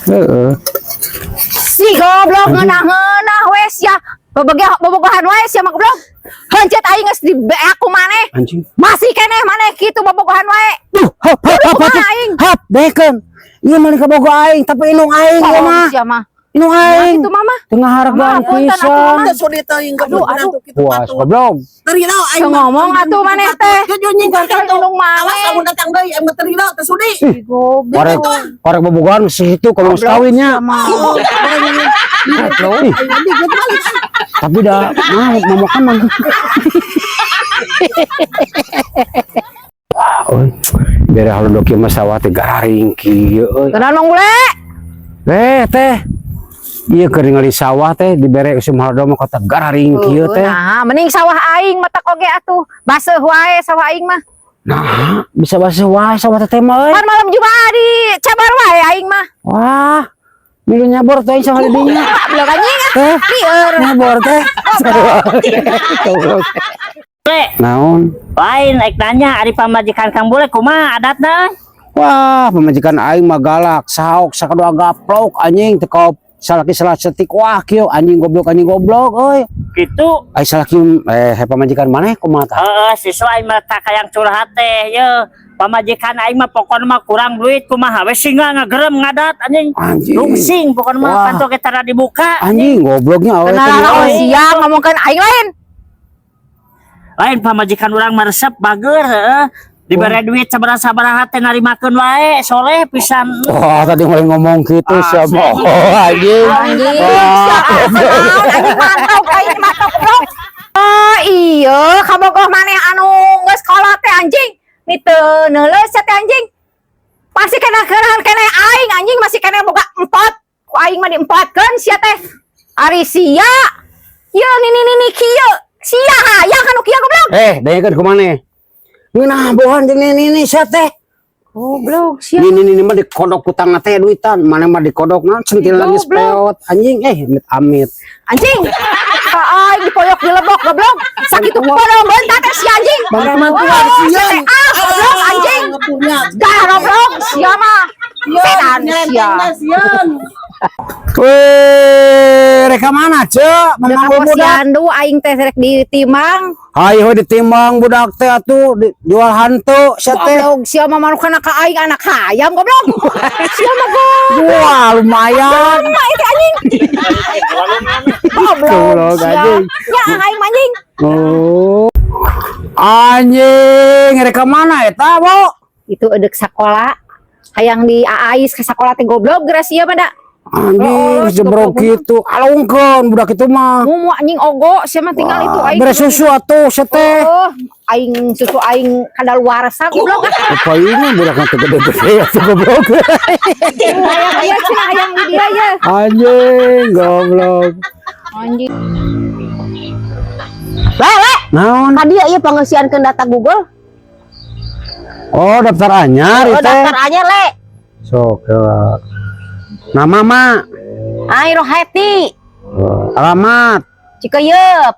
Heeh. Si goblok ngeunah-ngeunah wes ya. Bobogohan wae sia mah goblok. Hancet aing geus di aku maneh. Anjing. Masih keneh maneh kitu bobogohan wae. Hap aing. hap dekeun. Ieu mah kabogo aing tapi inung aing ieu mah. Sia mah. Inung aing. Itu mama. Tengah hargaan pisan. Sulit teuing Aduh, aduh. Puas goblok. Teri daw aing Ngomong atuh maneh teh. Jujur nyingkan Inung awas maneh. lamun datang deui aing teri daw teh sudi. Korek korek bobogohan segitu kalau geus kawinnya. Tapi dah mau makan mah. Wah, bere haludok ieu mah sawah teh garing kieu euy. Tenang bule. Teh. Ieu keur ningali sawah teh dibere usum haludok mah kota garing kieu teh. Nah, mending sawah aing mata oge atuh. Baseuh wae sawah aing mah. Nah, bisa basuh wae sawah teh mah euy. Pan malam Jumat di cabar wae aing mah. Wah. Milu nyabor teh aing sama didinya. Belok anjing. Teh. Lieur. Nyabor teh. Naon? Lain naik nanya ari pamajikan Kang Bule kumaha adatna? Wah, pemajikan aing mah galak, saok sakadua gaplok anjing teu kaop salaki salacetik wah kieu anjing goblok euy. Gitu. Ai salaki pamajikan maneh kumaha tah? Heeh, siswa aing mah tak kayang curhat teh ye. Pamajikan aing mah pokona mah kurang duit kumaha we singa ngagerem ngadat anjing. Anjing. Lungsing pokona mah Wah. panto ge tara dibuka. Anjing gobloknya awe teh. Kenal siang ngomongkeun aing lain. Lain pamajikan urang mah resep bager heeh. Dibere duit sabaraha teh narimakeun wae soleh pisan. Wah, tadi mulai ngomong gitu sama. Oh, anjing. Anjing. Wah, Anjing mantap aing mantap goblok. Oh iya, kabogoh maneh anu geus kolot teh anjing. Nih teu neuleus teh anjing. Pasti kena aing anjing masih kena boga empot. Ku aing mah diempotkeun sia teh. Ari sia. Ieu nih kieu. Sia hayang anu kieu goblok. dengekeun kumaneh. Ngeunah bohan jeung ini sia teh. Goblok sia. Ini mah dikodok kutangna teh duitan, mana mah dikodokna centil lagi speot. Anjing amit. Anjing. Aing dipoyok di lebok goblok. Sakitu podong beunta teh si anjing. Mantuan sieun. Goblok anjing. Dah goblok sia mah. Setan sia. Weh, reka mana, Cek? Memang budak. Posyandu aing teh rek ditimang. Hayo ditimbang budak teh atuh jual hantu sia teh. Goblok sia mah manukana ka aing anak hayam goblok. Sia mah Wah, lumayan. mah itu anjing. Goblok sia. anjing. Ya aing anjing. Oh. Anjing, reka mana eta, Bo? Itu edek sakola. Hayang di aais ke sakola teh goblok geura sia mah da. Anjing, jebrok gitu. Alungkeun budak itu mah. Mumu anjing ogo sia mah tinggal itu aing. Bere susu atuh sia teh. Oh, aing susu aing kadaluarsa goblok. Apa ini budakna teh gede-gede atuh goblok. Hayang aya cenah hayang di dia ya. Anjing, goblok. Anjing. Le, Naon? tadi ieu pangeusiankeun data Google. Oh, daftar anyar Oh, itu. daftar aja, Le. Sok. Nama mah, Ai Roheti, alamat, Cikeuyeub.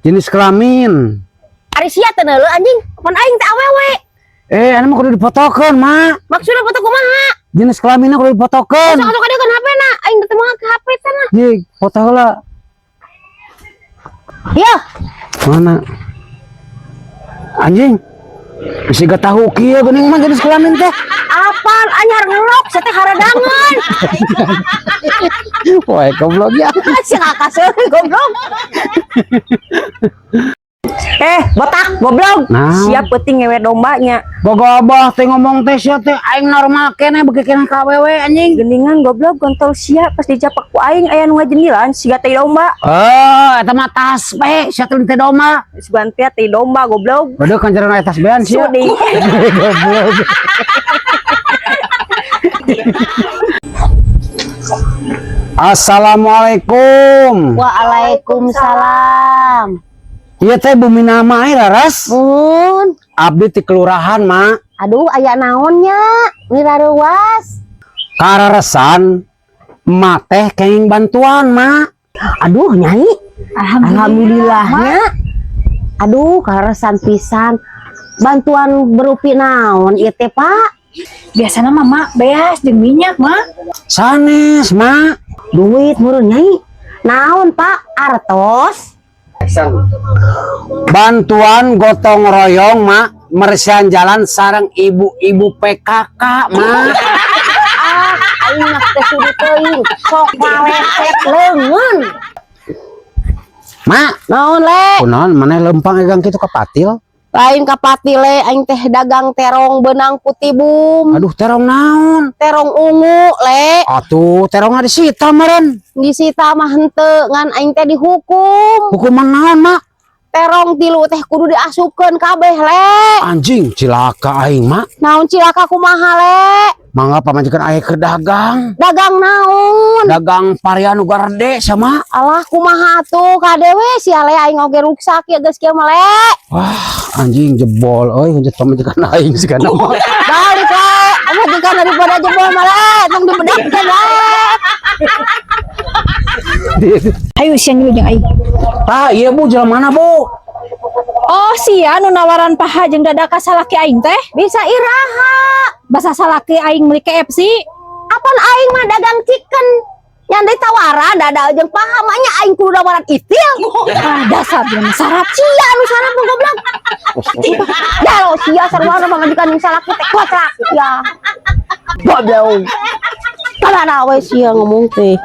jenis kelamin. Ari sia teh neuleuh anjing, mun aing teh awewe. Anu mah kudu difotokeun, Mak. Maksudna foto kumaha? Jenis kelaminna kudu difotokeun. Sok kadeukkeun HP-na, aing teh mah ke HP teh na. Jig, foto heula. Ieu, Mana? Anjing. Bisa gak tahu kieu geuning mah jenis kelamin teh. apaan anyar ngelok, sia teh haradangan. Wah, goblok ya. Sia ngakaseuh goblok. Botak, goblok. Nah. Siap peuting ngewe dombanya. Boga abah teh ngomong teh sia teh aing normal kene beuki kene ka awewe anjing. Geningan goblok kontol sia pas dijapak ku aing aya nu ngajenilan siga teh domba. Eta mah tas pe, sia teh teh domba. Seban teh teh domba goblok. Waduh kancaran tas bean sia. Sudi. Goblok. Assalamualaikum. Waalaikumsalam. Iya teh bumi nama Raras. Mun, Abdi ti kelurahan, Mak. aduh aya naonnya? Wirareuwas. Kararesan emak teh kenging bantuan, Mak. Aduh, Nyai. Alhamdulillahnya. Aduh, kararesan pisan. Bantuan berupi naon ieu teh, Pak? Biasanya mama beas jeung minyak mah. Sanes mak. Duit meureun nyai. Naon Pak? Artos? Bantuan gotong royong mak. Mersian jalan sareng ibu-ibu PKK mak. Aing mah teh sudi teuing. Sok maleset leungeun. Mak, Naon le? kunaon maneh lempang egang kitu ka patil? Lain ka patile aing teh dagang terong benang putih bum. Aduh, terong naon? Terong ungu le. Atuh, terongna disita meureun. Disita mah henteu ngan aing teh dihukum. Hukuman naon mak? Terong 3 teh kudu diasupkeun kabeh le. Anjing, cilaka aing mak. Naon cilaka kumaha le? Mangga pamajikan aya ke dagang. Dagang naon? Dagang varian nu gede sama. Alah kumaha tuh kadewe sia le aing oge ruksak ya geus kieu mah le. Wah, anjing jebol euy hunjut pamajikan aing sigana mah. Balik le. Pamajikan daripada jebol mah le, tong dibedakkeun le. Ayo sian dulu jeung aing. Tah, iya Bu, jalan mana Bu? Oh sia nu nawaran paha jeung dadaka salaki aing teh. Bisa iraha. Basa salaki aing meuli KFC. Apaan aing mah dagang chicken. Yang ditawaran dada jeung paha mah nya aing kudu nawaran itil. Ah dasar jeung sarap. Sia anu sarap mah goblok. Da lo sia sarua pamajikan ning salaki teh kocak sia. Goblok. Kalana we sia ngomong teh.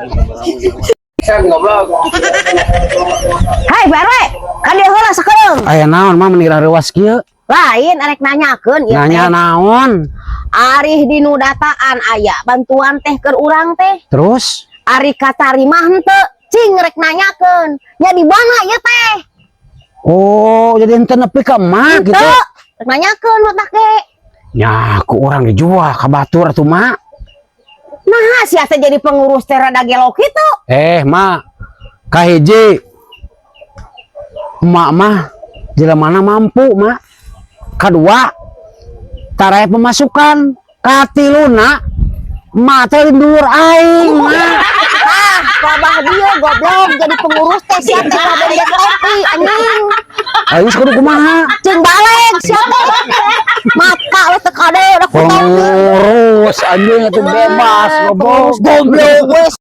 Hai Barwe, kan dia heula sakeung. Aya naon mah menira rewas kieu? Lain arek nanyakeun ieu Nanya teh. naon? Arih dinu dataan aya bantuan teh keur urang teh. Terus? Ari katarima henteu, cing rek nanyakeun. Nya di mana ieu teh? Oh, jadi ente nepi ka emak gitu. Henteu, rek nanyakeun mah ge. Ya, ku orang dijual ka batur atuh mak. Nah, sia teh jadi pengurus teh rada gelo kitu. Mak, kahiji emak mah jelemana mampu mak. Kedua, taraya pemasukan. Katiluna emak teh ndur aing mak. Ah, kabah dia goblok jadi pengurus teh sia teh kabeh dia kopi anjing. Aing kudu kumaha? Cing balik sia teh. Mata we teu kade udah ku tahu. Pengurus anjing itu bebas goblok. Goblok wes